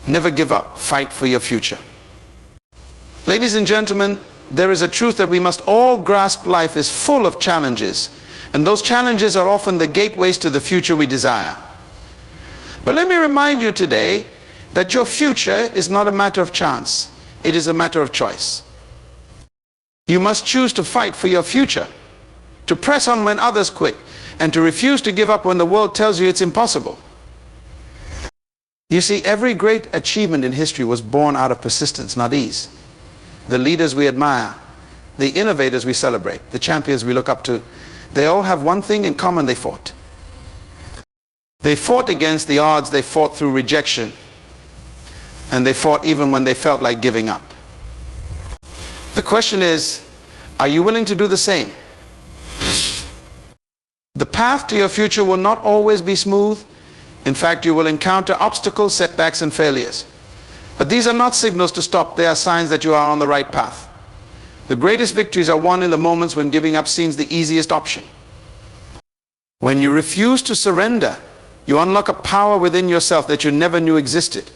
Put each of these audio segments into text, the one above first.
Never give up. Fight for your future. Ladies and gentlemen, there is a truth that we must all grasp. Life is full of challenges, and those challenges are often the gateways to the future we desire. But let me remind you today that your future is not a matter of chance. It is a matter of choice. You must choose to fight for your future, to press on when others quit, and to refuse to give up when the world tells you it's impossible. You see, every great achievement in history was born out of persistence, not ease. The leaders we admire, the innovators we celebrate, the champions we look up to, they all have one thing in common: they fought. They fought against the odds, they fought through rejection, and they fought even when they felt like giving up. The question is, are you willing to do the same? The path to your future will not always be smooth. In fact, you will encounter obstacles, setbacks, and failures. But these are not signals to stop. They are signs that you are on the right path. The greatest victories are won in the moments when giving up seems the easiest option. When you refuse to surrender, you unlock a power within yourself that you never knew existed.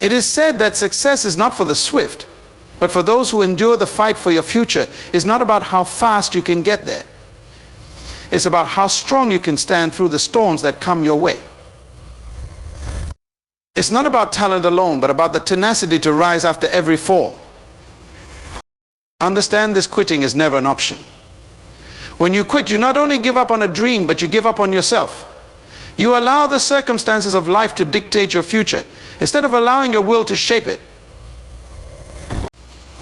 It is said that success is not for the swift, but for those who endure. The fight for your future is not about how fast you can get there. It's about how strong you can stand through the storms that come your way. It's not about talent alone, but about the tenacity to rise after every fall. Understand this: quitting is never an option. When you quit, you not only give up on a dream, but you give up on yourself. You allow the circumstances of life to dictate your future, instead of allowing your will to shape it.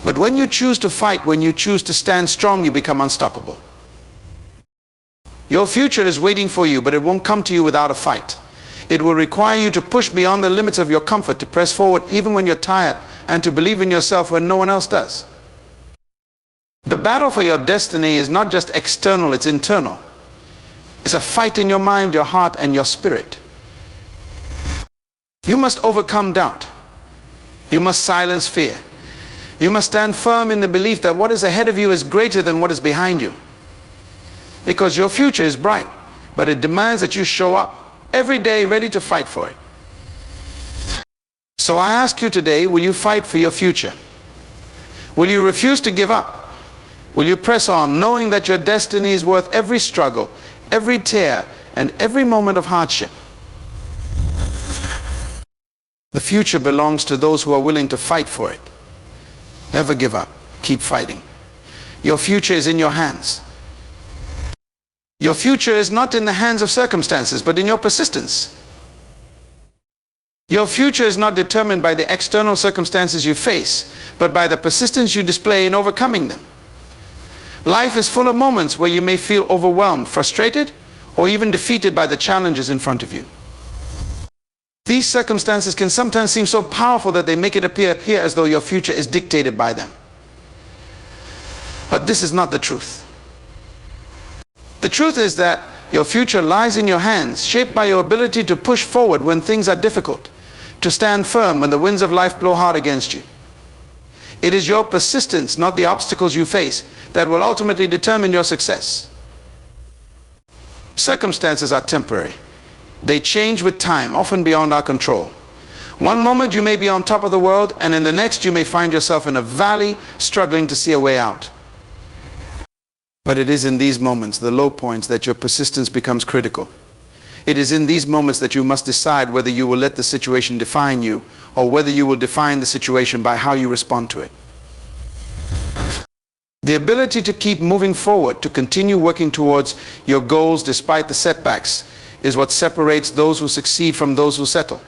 But when you choose to fight, when you choose to stand strong, you become unstoppable. Your future is waiting for you, but it won't come to you without a fight. It will require you to push beyond the limits of your comfort, to press forward even when you're tired, and to believe in yourself when no one else does. The battle for your destiny is not just external, it's internal. It's a fight in your mind, your heart, and your spirit. You must overcome doubt. You must silence fear. You must stand firm in the belief that what is ahead of you is greater than what is behind you. Because your future is bright, but it demands that you show up every day ready to fight for it. So I ask you today, will you fight for your future? Will you refuse to give up? Will you press on, knowing that your destiny is worth every struggle, every tear, and every moment of hardship? The future belongs to those who are willing to fight for it. Never give up. Keep fighting. Your future is in your hands. Your future is not in the hands of circumstances, but in your persistence. Your future is not determined by the external circumstances you face, but by the persistence you display in overcoming them. Life is full of moments where you may feel overwhelmed, frustrated, or even defeated by the challenges in front of you. These circumstances can sometimes seem so powerful that they make it appear as though your future is dictated by them. But this is not the truth. The truth is that your future lies in your hands, shaped by your ability to push forward when things are difficult, to stand firm when the winds of life blow hard against you. It is your persistence, not the obstacles you face, that will ultimately determine your success. Circumstances are temporary. They change with time, often beyond our control. One moment you may be on top of the world, and in the next you may find yourself in a valley, struggling to see a way out. But it is in these moments, the low points, that your persistence becomes critical. It is in these moments that you must decide whether you will let the situation define you, or whether you will define the situation by how you respond to it. The ability to keep moving forward, to continue working towards your goals despite the setbacks, is what separates those who succeed from those who settle.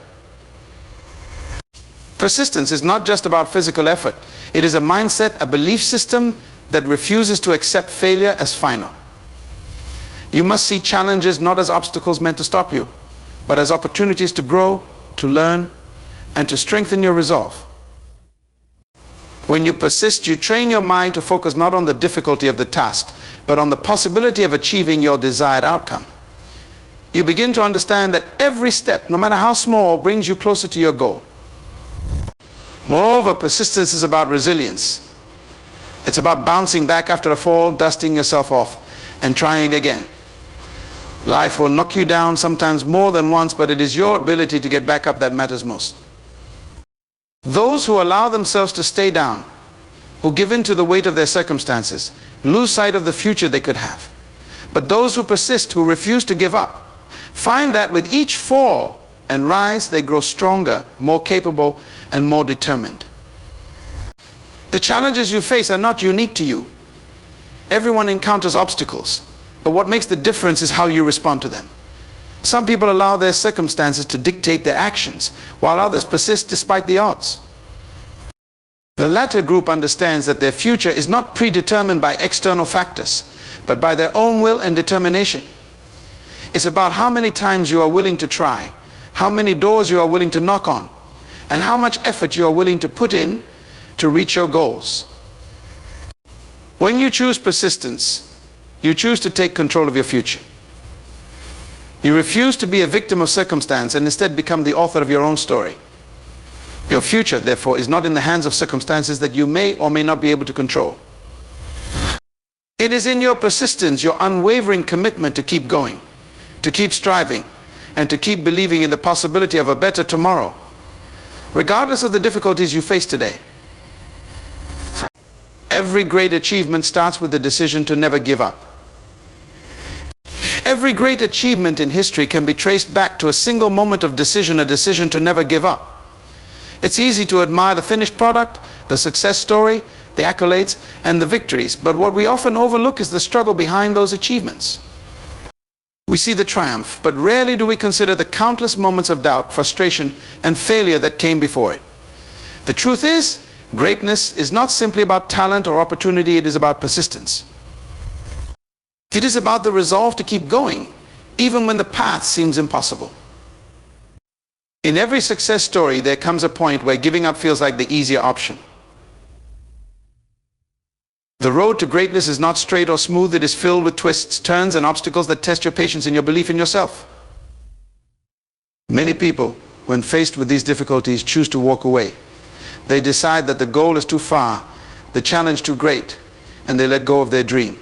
Persistence is not just about physical effort. It is a mindset, a belief system that refuses to accept failure as final. You must see challenges not as obstacles meant to stop you, but as opportunities to grow, to learn, and to strengthen your resolve. When you persist, you train your mind to focus not on the difficulty of the task, but on the possibility of achieving your desired outcome. You begin to understand that every step, no matter how small, brings you closer to your goal. Moreover, persistence is about resilience. It's about bouncing back after a fall, dusting yourself off, and trying again. Life will knock you down sometimes more than once, but it is your ability to get back up that matters most. Those who allow themselves to stay down, who give in to the weight of their circumstances, lose sight of the future they could have. But those who persist, who refuse to give up, find that with each fall and rise, they grow stronger, more capable, and more determined. The challenges you face are not unique to you. Everyone encounters obstacles, but what makes the difference is how you respond to them. Some people allow their circumstances to dictate their actions, while others persist despite the odds. The latter group understands that their future is not predetermined by external factors, but by their own will and determination. It's about how many times you are willing to try, how many doors you are willing to knock on, and how much effort you are willing to put in to reach your goals. When you choose persistence, you choose to take control of your future. You refuse to be a victim of circumstance and instead become the author of your own story. Your future, therefore, is not in the hands of circumstances that you may or may not be able to control. It is in your persistence, your unwavering commitment to keep going, to keep striving, and to keep believing in the possibility of a better tomorrow, regardless of the difficulties you face today. Every great achievement starts with the decision to never give up. Every great achievement in history can be traced back to a single moment of decision, a decision to never give up. It's easy to admire the finished product, the success story, the accolades, and the victories, but what we often overlook is the struggle behind those achievements. We see the triumph, but rarely do we consider the countless moments of doubt, frustration, and failure that came before it. The truth is, greatness is not simply about talent or opportunity, it is about persistence. It is about the resolve to keep going, even when the path seems impossible. In every success story, there comes a point where giving up feels like the easier option. The road to greatness is not straight or smooth, it is filled with twists, turns, and obstacles that test your patience and your belief in yourself. Many people, when faced with these difficulties, choose to walk away. They decide that the goal is too far, the challenge too great, and they let go of their dream.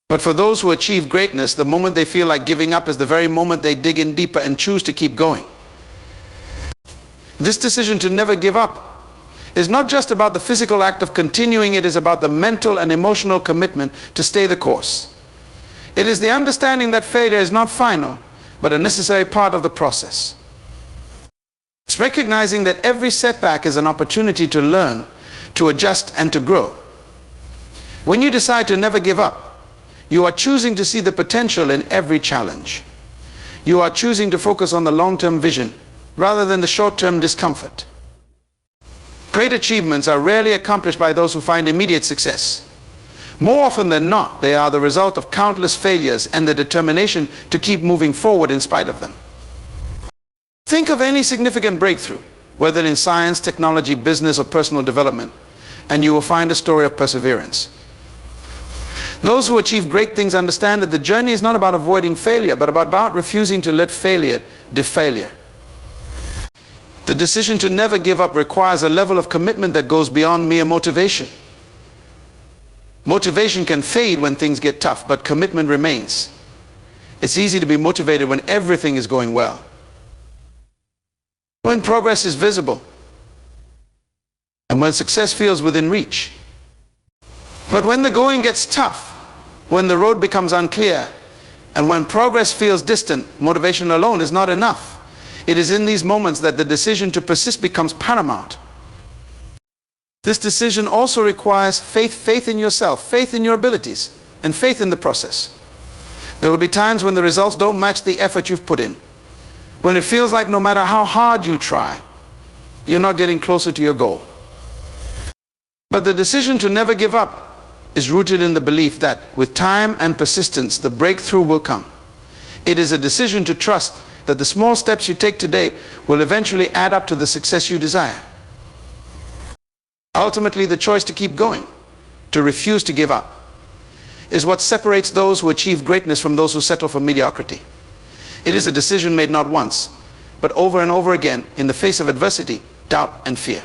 But for those who achieve greatness, the moment they feel like giving up is the very moment they dig in deeper and choose to keep going. This decision to never give up is not just about the physical act of continuing, it is about the mental and emotional commitment to stay the course. It is the understanding that failure is not final, but a necessary part of the process. It's recognizing that every setback is an opportunity to learn, to adjust, and to grow. When you decide to never give up, you are choosing to see the potential in every challenge. You are choosing to focus on the long-term vision rather than the short-term discomfort. Great achievements are rarely accomplished by those who find immediate success. More often than not, they are the result of countless failures and the determination to keep moving forward in spite of them. Think of any significant breakthrough, whether in science, technology, business, or personal development, and you will find a story of perseverance. Those who achieve great things understand that the journey is not about avoiding failure, but about refusing to let failure defailure. The decision to never give up requires a level of commitment that goes beyond mere motivation. Motivation can fade when things get tough, but commitment remains. It's easy to be motivated when everything is going well, when progress is visible, and when success feels within reach. But when the going gets tough, when the road becomes unclear, and when progress feels distant, motivation alone is not enough. It is in these moments that the decision to persist becomes paramount. This decision also requires faith in yourself, faith in your abilities, and faith in the process. There will be times when the results don't match the effort you've put in, when it feels like no matter how hard you try, you're not getting closer to your goal. But the decision to never give up is rooted in the belief that with time and persistence, the breakthrough will come. It is a decision to trust that the small steps you take today will eventually add up to the success you desire. Ultimately, the choice to keep going, to refuse to give up, is what separates those who achieve greatness from those who settle for mediocrity. It is a decision made not once, but over and over again in the face of adversity, doubt, and fear.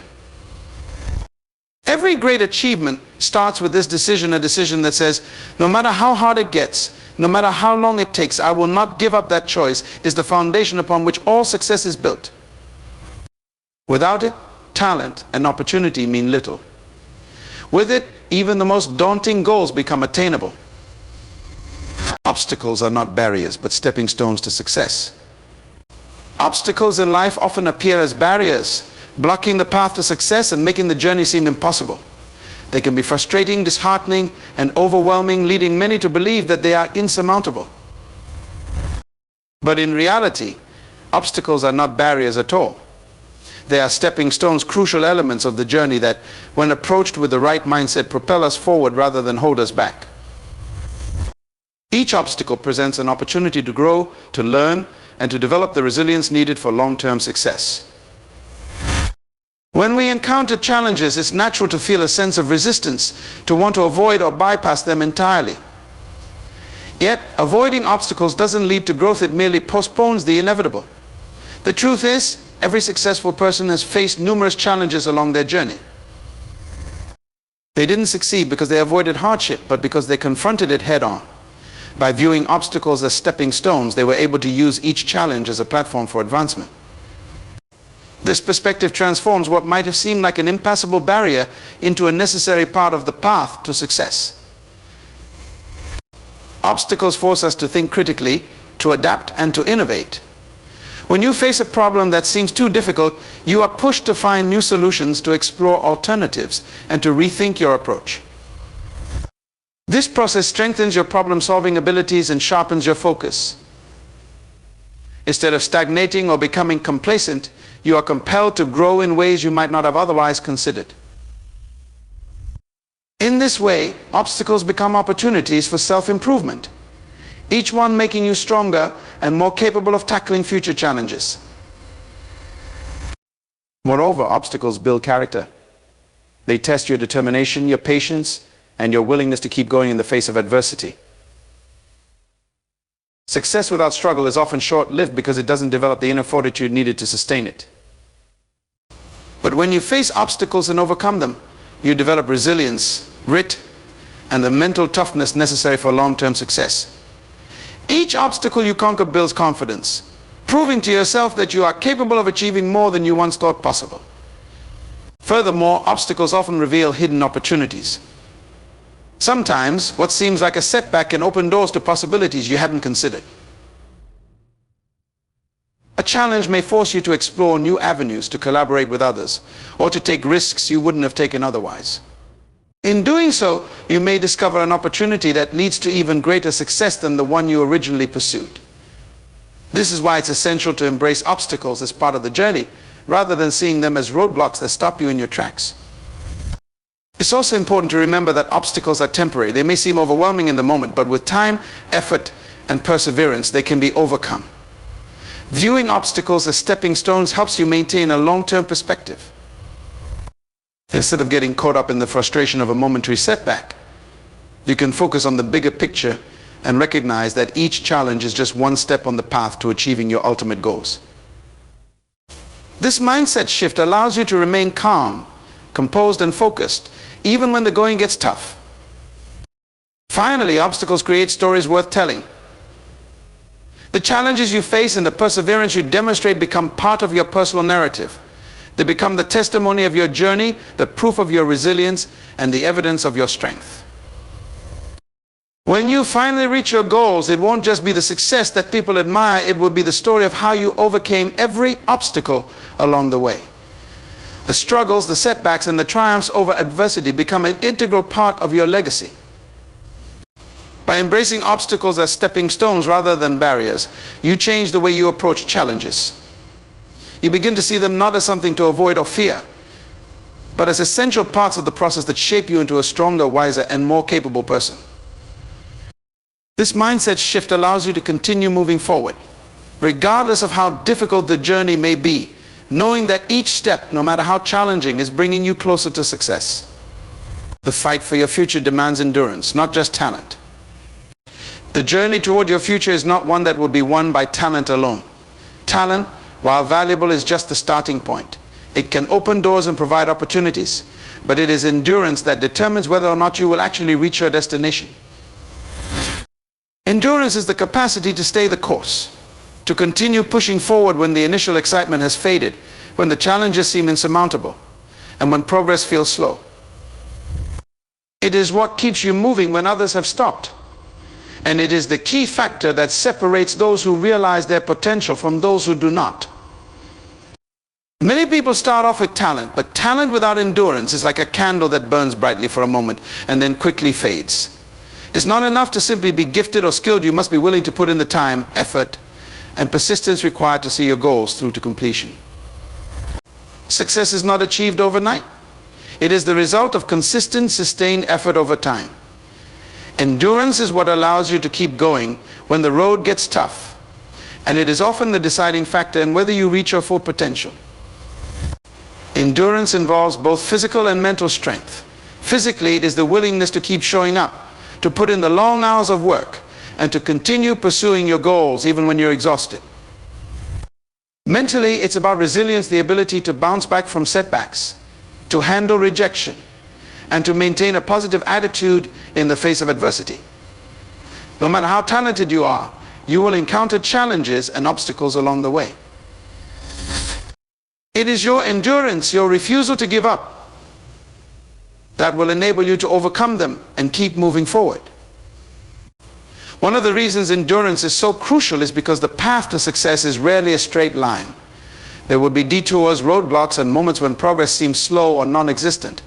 Every great achievement starts with this decision, a decision that says, no matter how hard it gets, no matter how long it takes, I will not give up that choice, is the foundation upon which all success is built. Without it, talent and opportunity mean little. With it, even the most daunting goals become attainable. Obstacles are not barriers, but stepping stones to success. Obstacles in life often appear as barriers, blocking the path to success and making the journey seem impossible. They can be frustrating, disheartening, and overwhelming, leading many to believe that they are insurmountable. But in reality, obstacles are not barriers at all. They are stepping stones, crucial elements of the journey that, when approached with the right mindset, propel us forward rather than hold us back. Each obstacle presents an opportunity to grow, to learn, and to develop the resilience needed for long-term success. When we encounter challenges, it's natural to feel a sense of resistance, to want to avoid or bypass them entirely. Yet, avoiding obstacles doesn't lead to growth, it merely postpones the inevitable. The truth is, every successful person has faced numerous challenges along their journey. They didn't succeed because they avoided hardship, but because they confronted it head-on. By viewing obstacles as stepping stones, they were able to use each challenge as a platform for advancement. This perspective transforms what might have seemed like an impassable barrier into a necessary part of the path to success. Obstacles force us to think critically, to adapt, and to innovate. When you face a problem that seems too difficult, you are pushed to find new solutions, to explore alternatives, and to rethink your approach. This process strengthens your problem-solving abilities and sharpens your focus. Instead of stagnating or becoming complacent, you are compelled to grow in ways you might not have otherwise considered. In this way, obstacles become opportunities for self-improvement, each one making you stronger and more capable of tackling future challenges. Moreover, obstacles build character. They test your determination, your patience, and your willingness to keep going in the face of adversity. Success without struggle is often short-lived because it doesn't develop the inner fortitude needed to sustain it. But when you face obstacles and overcome them, you develop resilience, grit, and the mental toughness necessary for long-term success. Each obstacle you conquer builds confidence, proving to yourself that you are capable of achieving more than you once thought possible. Furthermore, obstacles often reveal hidden opportunities. Sometimes, what seems like a setback can open doors to possibilities you hadn't considered. A challenge may force you to explore new avenues, to collaborate with others, or to take risks you wouldn't have taken otherwise. In doing so, you may discover an opportunity that leads to even greater success than the one you originally pursued. This is why it's essential to embrace obstacles as part of the journey, rather than seeing them as roadblocks that stop you in your tracks. It's also important to remember that obstacles are temporary. They may seem overwhelming in the moment, but with time, effort, and perseverance, they can be overcome. Viewing obstacles as stepping stones helps you maintain a long-term perspective. Instead of getting caught up in the frustration of a momentary setback, you can focus on the bigger picture and recognize that each challenge is just one step on the path to achieving your ultimate goals. This mindset shift allows you to remain calm, composed, and focused, even when the going gets tough. Finally, obstacles create stories worth telling. The challenges you face and the perseverance you demonstrate become part of your personal narrative. They become the testimony of your journey, the proof of your resilience, and the evidence of your strength. When you finally reach your goals, it won't just be the success that people admire, it will be the story of how you overcame every obstacle along the way. The struggles, the setbacks, and the triumphs over adversity become an integral part of your legacy. By embracing obstacles as stepping stones rather than barriers, you change the way you approach challenges. You begin to see them not as something to avoid or fear, but as essential parts of the process that shape you into a stronger, wiser, and more capable person. This mindset shift allows you to continue moving forward, regardless of how difficult the journey may be, knowing that each step, no matter how challenging, is bringing you closer to success. The fight for your future demands endurance, not just talent. The journey toward your future is not one that will be won by talent alone. Talent, while valuable, is just the starting point. It can open doors and provide opportunities, but it is endurance that determines whether or not you will actually reach your destination. Endurance is the capacity to stay the course, to continue pushing forward when the initial excitement has faded, when the challenges seem insurmountable, and when progress feels slow. It is what keeps you moving when others have stopped. And it is the key factor that separates those who realize their potential from those who do not. Many people start off with talent, but talent without endurance is like a candle that burns brightly for a moment and then quickly fades. It's not enough to simply be gifted or skilled. You must be willing to put in the time, effort, and persistence required to see your goals through to completion. Success is not achieved overnight. It is the result of consistent, sustained effort over time. Endurance is what allows you to keep going when the road gets tough, and it is often the deciding factor in whether you reach your full potential. Endurance involves both physical and mental strength. Physically, it is the willingness to keep showing up, to put in the long hours of work, and to continue pursuing your goals even when you're exhausted. Mentally, it's about resilience, the ability to bounce back from setbacks, to handle rejection, and to maintain a positive attitude in the face of adversity. No matter how talented you are, you will encounter challenges and obstacles along the way. It is your endurance, your refusal to give up, that will enable you to overcome them and keep moving forward. One of the reasons endurance is so crucial is because the path to success is rarely a straight line. There will be detours, roadblocks, and moments when progress seems slow or non-existent.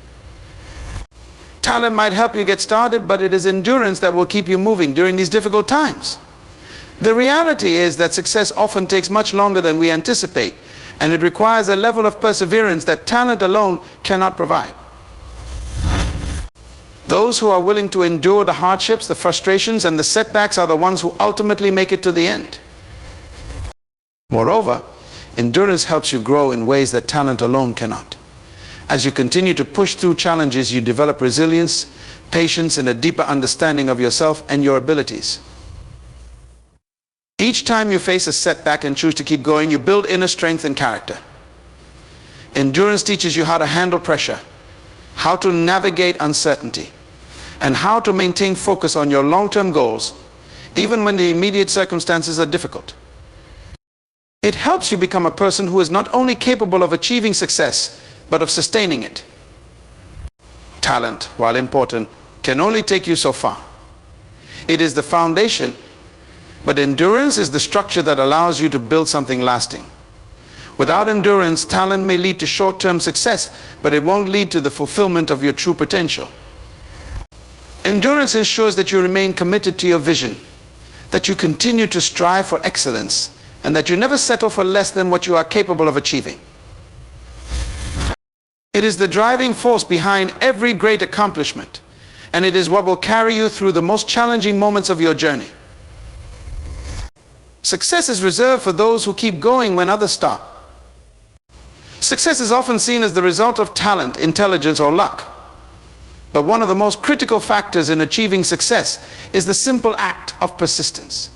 Talent might help you get started, but it is endurance that will keep you moving during these difficult times. The reality is that success often takes much longer than we anticipate, and it requires a level of perseverance that talent alone cannot provide. Those who are willing to endure the hardships, the frustrations, and the setbacks are the ones who ultimately make it to the end. Moreover, endurance helps you grow in ways that talent alone cannot. As you continue to push through challenges, you develop resilience, patience, and a deeper understanding of yourself and your abilities. Each time you face a setback and choose to keep going, you build inner strength and character. Endurance teaches you how to handle pressure, how to navigate uncertainty, and how to maintain focus on your long-term goals, even when the immediate circumstances are difficult. It helps you become a person who is not only capable of achieving success, but of sustaining it. Talent, while important, can only take you so far. It is the foundation, but endurance is the structure that allows you to build something lasting. Without endurance, talent may lead to short-term success, but it won't lead to the fulfillment of your true potential. Endurance ensures that you remain committed to your vision, that you continue to strive for excellence, and that you never settle for less than what you are capable of achieving. It is the driving force behind every great accomplishment, and it is what will carry you through the most challenging moments of your journey. Success is reserved for those who keep going when others stop. Success is often seen as the result of talent, intelligence, or luck. But one of the most critical factors in achieving success is the simple act of persistence.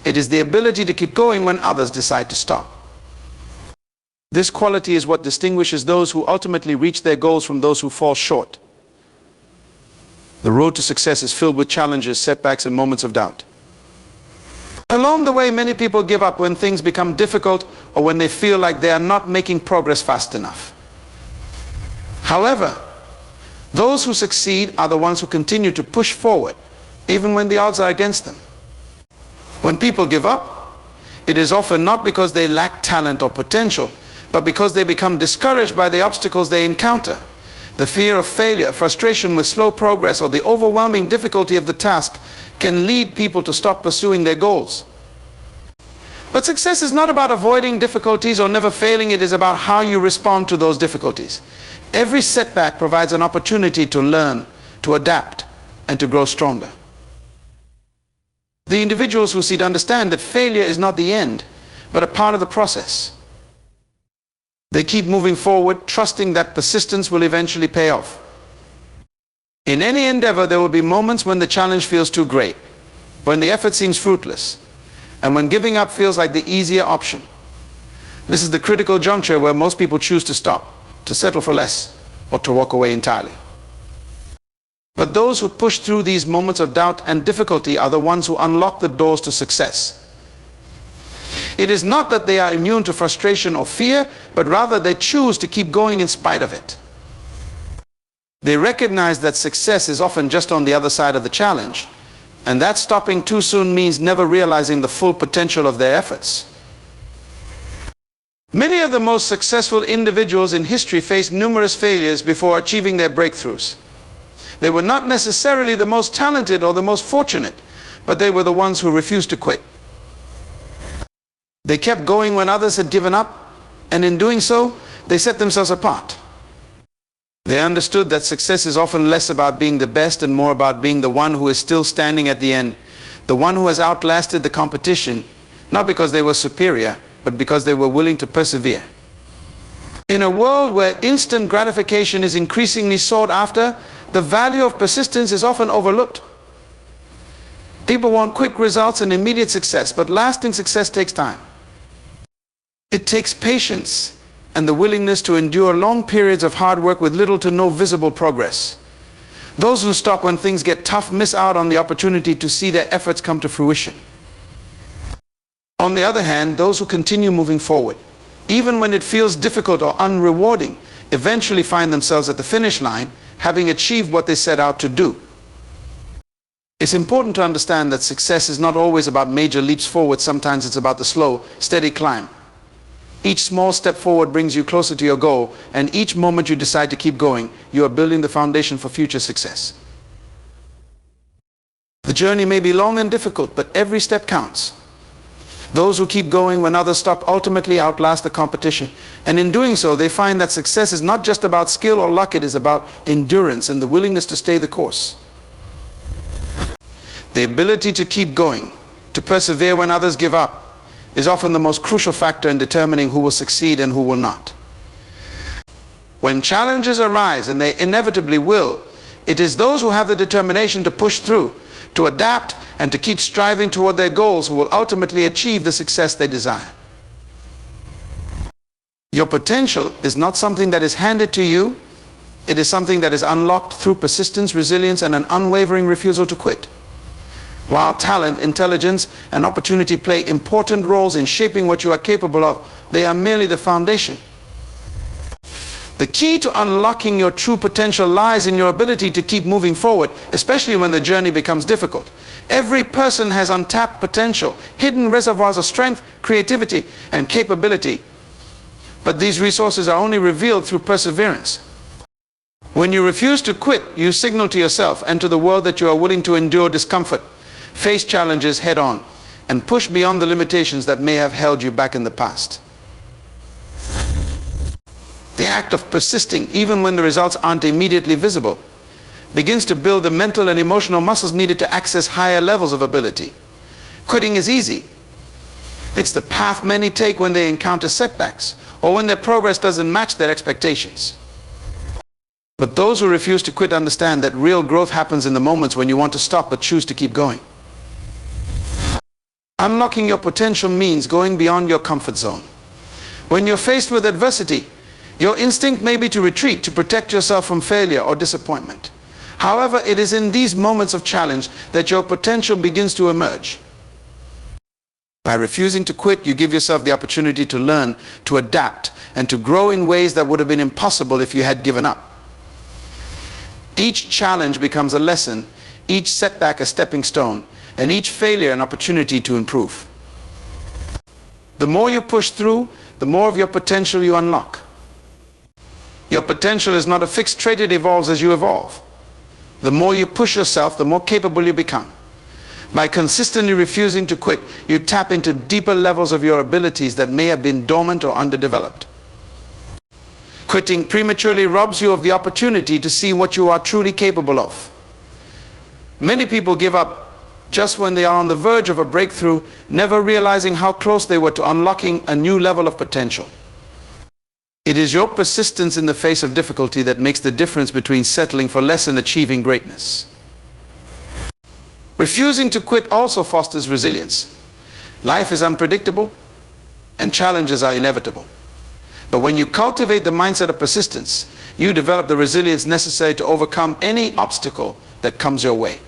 It is the ability to keep going when others decide to stop. This quality is what distinguishes those who ultimately reach their goals from those who fall short. The road to success is filled with challenges, setbacks, and moments of doubt. Along the way, many people give up when things become difficult or when they feel like they are not making progress fast enough. However, those who succeed are the ones who continue to push forward, even when the odds are against them. When people give up, it is often not because they lack talent or potential, but because they become discouraged by the obstacles they encounter. The fear of failure, frustration with slow progress, or the overwhelming difficulty of the task can lead people to stop pursuing their goals. But success is not about avoiding difficulties or never failing. It is about how you respond to those difficulties. Every setback provides an opportunity to learn, to adapt, and to grow stronger. The individuals who seek to understand that failure is not the end, but a part of the process. They keep moving forward, trusting that persistence will eventually pay off. In any endeavor, there will be moments when the challenge feels too great, when the effort seems fruitless, and when giving up feels like the easier option. This is the critical juncture where most people choose to stop, to settle for less, or to walk away entirely. But those who push through these moments of doubt and difficulty are the ones who unlock the doors to success. It is not that they are immune to frustration or fear, but rather they choose to keep going in spite of it. They recognize that success is often just on the other side of the challenge, and that stopping too soon means never realizing the full potential of their efforts. Many of the most successful individuals in history faced numerous failures before achieving their breakthroughs. They were not necessarily the most talented or the most fortunate, but they were the ones who refused to quit. They kept going when others had given up, and in doing so, they set themselves apart. They understood that success is often less about being the best and more about being the one who is still standing at the end, the one who has outlasted the competition, not because they were superior, but because they were willing to persevere. In a world where instant gratification is increasingly sought after, the value of persistence is often overlooked. People want quick results and immediate success, but lasting success takes time. It takes patience and the willingness to endure long periods of hard work with little to no visible progress. Those who stop when things get tough miss out on the opportunity to see their efforts come to fruition. On the other hand, those who continue moving forward, even when it feels difficult or unrewarding, eventually find themselves at the finish line, having achieved what they set out to do. It's important to understand that success is not always about major leaps forward. Sometimes it's about the slow, steady climb. Each small step forward brings you closer to your goal, and each moment you decide to keep going, you are building the foundation for future success. The journey may be long and difficult, but every step counts. Those who keep going when others stop ultimately outlast the competition, and in doing so they find that success is not just about skill or luck, it is about endurance and the willingness to stay the course. The ability to keep going, to persevere when others give up, is often the most crucial factor in determining who will succeed and who will not. When challenges arise, and they inevitably will, it is those who have the determination to push through, to adapt, and to keep striving toward their goals who will ultimately achieve the success they desire. Your potential is not something that is handed to you. It is something that is unlocked through persistence, resilience, and an unwavering refusal to quit. While talent, intelligence, and opportunity play important roles in shaping what you are capable of, they are merely the foundation. The key to unlocking your true potential lies in your ability to keep moving forward, especially when the journey becomes difficult. Every person has untapped potential, hidden reservoirs of strength, creativity, and capability. But these resources are only revealed through perseverance. When you refuse to quit, you signal to yourself and to the world that you are willing to endure discomfort, face challenges head on, and push beyond the limitations that may have held you back in the past. The act of persisting, even when the results aren't immediately visible, begins to build the mental and emotional muscles needed to access higher levels of ability. Quitting is easy. It's the path many take when they encounter setbacks, or when their progress doesn't match their expectations. But those who refuse to quit understand that real growth happens in the moments when you want to stop but choose to keep going. Unlocking your potential means going beyond your comfort zone. When you're faced with adversity, your instinct may be to retreat, to protect yourself from failure or disappointment. However, it is in these moments of challenge that your potential begins to emerge. By refusing to quit, you give yourself the opportunity to learn, to adapt, and to grow in ways that would have been impossible if you had given up. Each challenge becomes a lesson, each setback a stepping stone, and each failure an opportunity to improve. The more you push through, the more of your potential you unlock. Your potential is not a fixed trait, it evolves as you evolve. The more you push yourself, the more capable you become. By consistently refusing to quit, you tap into deeper levels of your abilities that may have been dormant or underdeveloped. Quitting prematurely robs you of the opportunity to see what you are truly capable of. Many people give up just when they are on the verge of a breakthrough, never realizing how close they were to unlocking a new level of potential. It is your persistence in the face of difficulty that makes the difference between settling for less and achieving greatness. Refusing to quit also fosters resilience. Life is unpredictable, and challenges are inevitable. But when you cultivate the mindset of persistence, you develop the resilience necessary to overcome any obstacle that comes your way.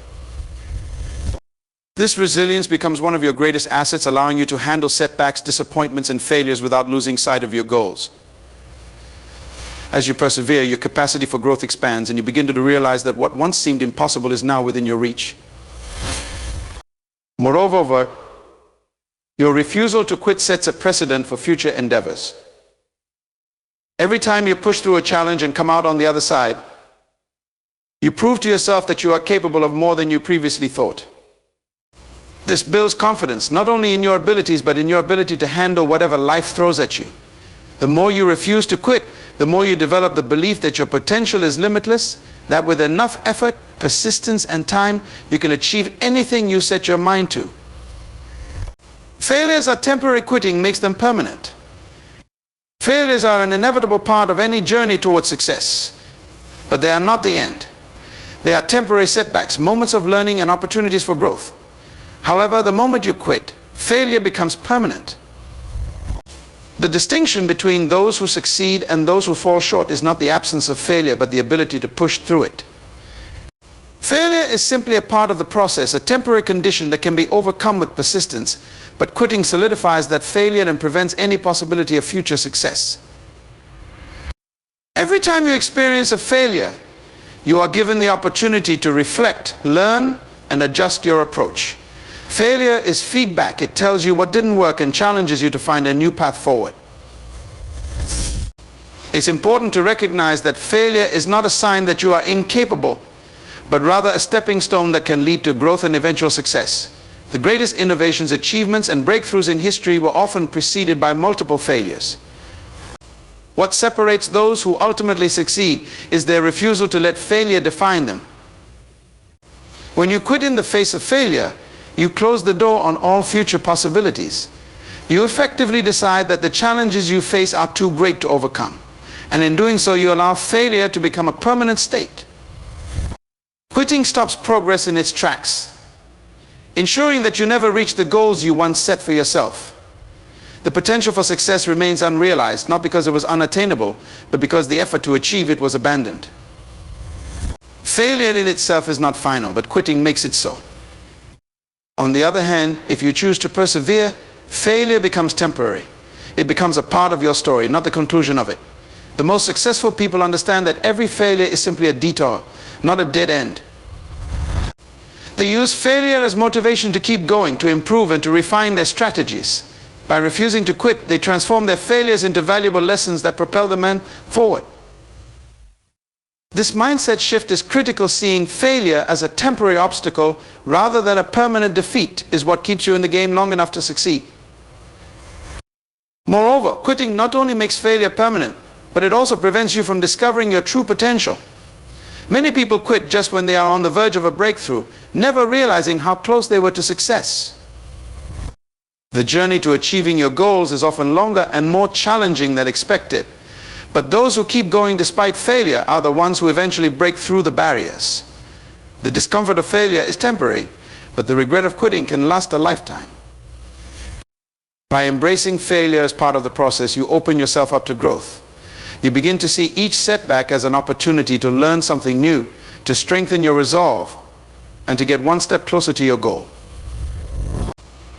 This resilience becomes one of your greatest assets, allowing you to handle setbacks, disappointments, and failures without losing sight of your goals. As you persevere, your capacity for growth expands, and you begin to realize that what once seemed impossible is now within your reach. Moreover, your refusal to quit sets a precedent for future endeavors. Every time you push through a challenge and come out on the other side, you prove to yourself that you are capable of more than you previously thought. This builds confidence, not only in your abilities, but in your ability to handle whatever life throws at you. The more you refuse to quit, the more you develop the belief that your potential is limitless, that with enough effort, persistence, and time, you can achieve anything you set your mind to. Failures are temporary. Quitting makes them permanent. Failures are an inevitable part of any journey towards success, but they are not the end. They are temporary setbacks, moments of learning and opportunities for growth. However, the moment you quit, failure becomes permanent. The distinction between those who succeed and those who fall short is not the absence of failure, but the ability to push through it. Failure is simply a part of the process, a temporary condition that can be overcome with persistence, but quitting solidifies that failure and prevents any possibility of future success. Every time you experience a failure, you are given the opportunity to reflect, learn, and adjust your approach. Failure is feedback. It tells you what didn't work and challenges you to find a new path forward. It's important to recognize that failure is not a sign that you are incapable, but rather a stepping stone that can lead to growth and eventual success. The greatest innovations, achievements, and breakthroughs in history were often preceded by multiple failures. What separates those who ultimately succeed is their refusal to let failure define them. When you quit in the face of failure, you close the door on all future possibilities. You effectively decide that the challenges you face are too great to overcome. And in doing so, you allow failure to become a permanent state. Quitting stops progress in its tracks, ensuring that you never reach the goals you once set for yourself. The potential for success remains unrealized, not because it was unattainable, but because the effort to achieve it was abandoned. Failure in itself is not final, but quitting makes it so. On the other hand, if you choose to persevere, failure becomes temporary. It becomes a part of your story, not the conclusion of it. The most successful people understand that every failure is simply a detour, not a dead end. They use failure as motivation to keep going, to improve, and to refine their strategies. By refusing to quit, they transform their failures into valuable lessons that propel the man forward. This mindset shift is critical. Seeing failure as a temporary obstacle rather than a permanent defeat is what keeps you in the game long enough to succeed. Moreover, quitting not only makes failure permanent, but it also prevents you from discovering your true potential. Many people quit just when they are on the verge of a breakthrough, never realizing how close they were to success. The journey to achieving your goals is often longer and more challenging than expected. But those who keep going despite failure are the ones who eventually break through the barriers. The discomfort of failure is temporary, but the regret of quitting can last a lifetime. By embracing failure as part of the process, you open yourself up to growth. You begin to see each setback as an opportunity to learn something new, to strengthen your resolve, and to get one step closer to your goal.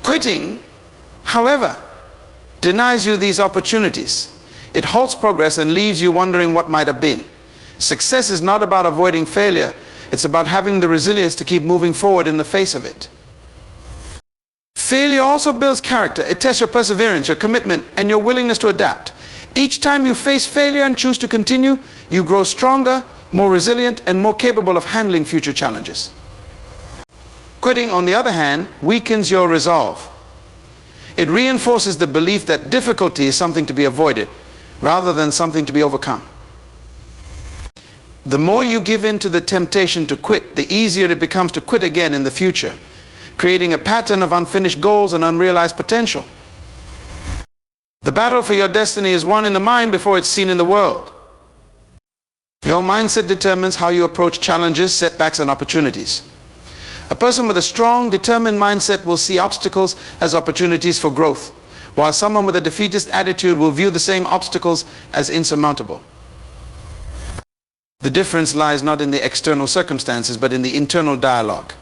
Quitting, however, denies you these opportunities. It halts progress and leaves you wondering what might have been. Success is not about avoiding failure. It's about having the resilience to keep moving forward in the face of it. Failure also builds character. It tests your perseverance, your commitment, and your willingness to adapt. Each time you face failure and choose to continue, you grow stronger, more resilient, and more capable of handling future challenges. Quitting, on the other hand, weakens your resolve. It reinforces the belief that difficulty is something to be avoided, rather than something to be overcome. The more you give in to the temptation to quit, the easier it becomes to quit again in the future, creating a pattern of unfinished goals and unrealized potential. The battle for your destiny is won in the mind before it's seen in the world. Your mindset determines how you approach challenges, setbacks, and opportunities. A person with a strong, determined mindset will see obstacles as opportunities for growth, while someone with a defeatist attitude will view the same obstacles as insurmountable. The difference lies not in the external circumstances, but in the internal dialogue.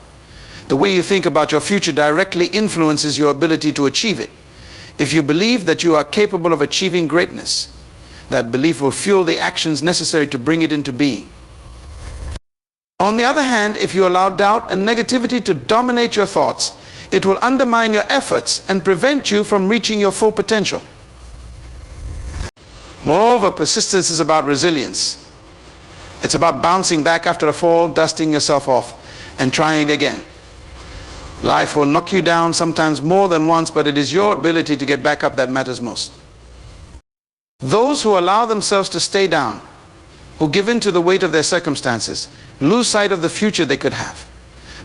The way you think about your future directly influences your ability to achieve it. If you believe that you are capable of achieving greatness, that belief will fuel the actions necessary to bring it into being. On the other hand, if you allow doubt and negativity to dominate your thoughts, it will undermine your efforts and prevent you from reaching your full potential. Moreover, persistence is about resilience. It's about bouncing back after a fall, dusting yourself off, and trying again. Life will knock you down sometimes more than once, but it is your ability to get back up that matters most. Those who allow themselves to stay down, who give in to the weight of their circumstances, lose sight of the future they could have.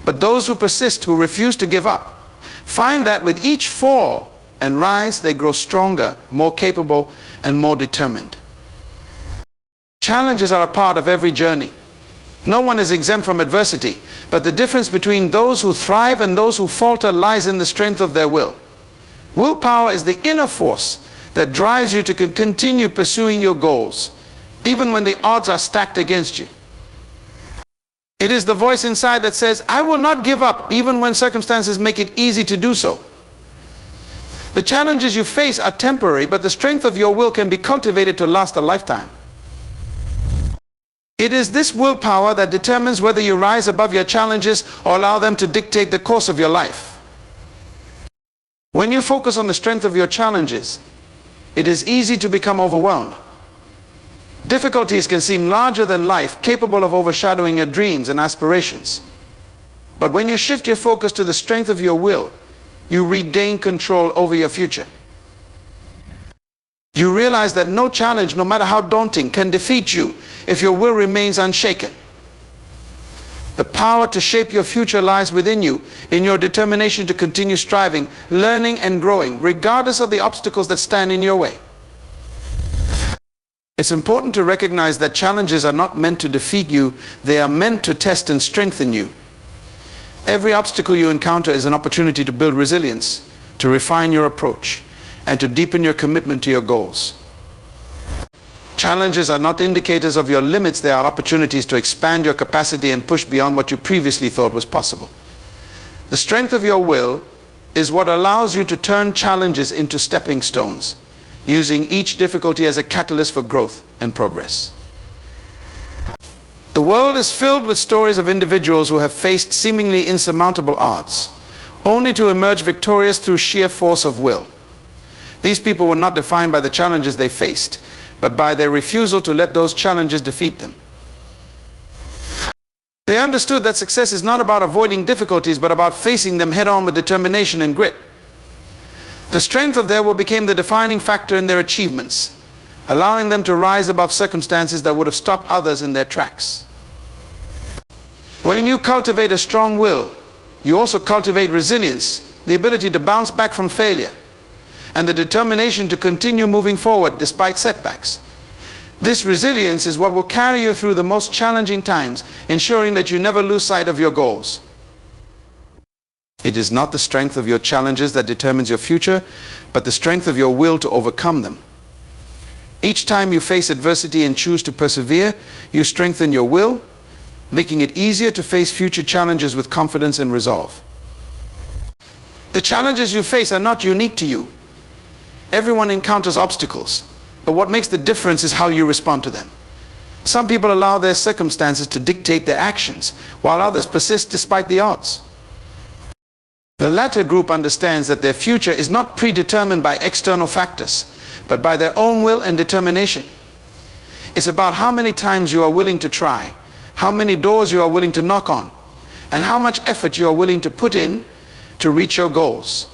But those who persist, who refuse to give up, find that with each fall and rise, they grow stronger, more capable, and more determined. Challenges are a part of every journey. No one is exempt from adversity, but the difference between those who thrive and those who falter lies in the strength of their will. Willpower is the inner force that drives you to continue pursuing your goals, even when the odds are stacked against you. It is the voice inside that says, I will not give up, even when circumstances make it easy to do so. The challenges you face are temporary, but the strength of your will can be cultivated to last a lifetime. It is this willpower that determines whether you rise above your challenges or allow them to dictate the course of your life. When you focus on the strength of your challenges, it is easy to become overwhelmed. Difficulties can seem larger than life, capable of overshadowing your dreams and aspirations. But when you shift your focus to the strength of your will, you regain control over your future. You realize that no challenge, no matter how daunting, can defeat you if your will remains unshaken. The power to shape your future lies within you, in your determination to continue striving, learning and growing, regardless of the obstacles that stand in your way. It's important to recognize that challenges are not meant to defeat you, they are meant to test and strengthen you. Every obstacle you encounter is an opportunity to build resilience, to refine your approach, and to deepen your commitment to your goals. Challenges are not indicators of your limits, they are opportunities to expand your capacity and push beyond what you previously thought was possible. The strength of your will is what allows you to turn challenges into stepping stones, using each difficulty as a catalyst for growth and progress. The world is filled with stories of individuals who have faced seemingly insurmountable odds, only to emerge victorious through sheer force of will. These people were not defined by the challenges they faced, but by their refusal to let those challenges defeat them. They understood that success is not about avoiding difficulties, but about facing them head-on with determination and grit. The strength of their will became the defining factor in their achievements, allowing them to rise above circumstances that would have stopped others in their tracks. When you cultivate a strong will, you also cultivate resilience, the ability to bounce back from failure, and the determination to continue moving forward despite setbacks. This resilience is what will carry you through the most challenging times, ensuring that you never lose sight of your goals. It is not the strength of your challenges that determines your future, but the strength of your will to overcome them. Each time you face adversity and choose to persevere, you strengthen your will, making it easier to face future challenges with confidence and resolve. The challenges you face are not unique to you. Everyone encounters obstacles, but what makes the difference is how you respond to them. Some people allow their circumstances to dictate their actions, while others persist despite the odds. The latter group understands that their future is not predetermined by external factors, but by their own will and determination. It's about how many times you are willing to try, how many doors you are willing to knock on, and how much effort you are willing to put in to reach your goals.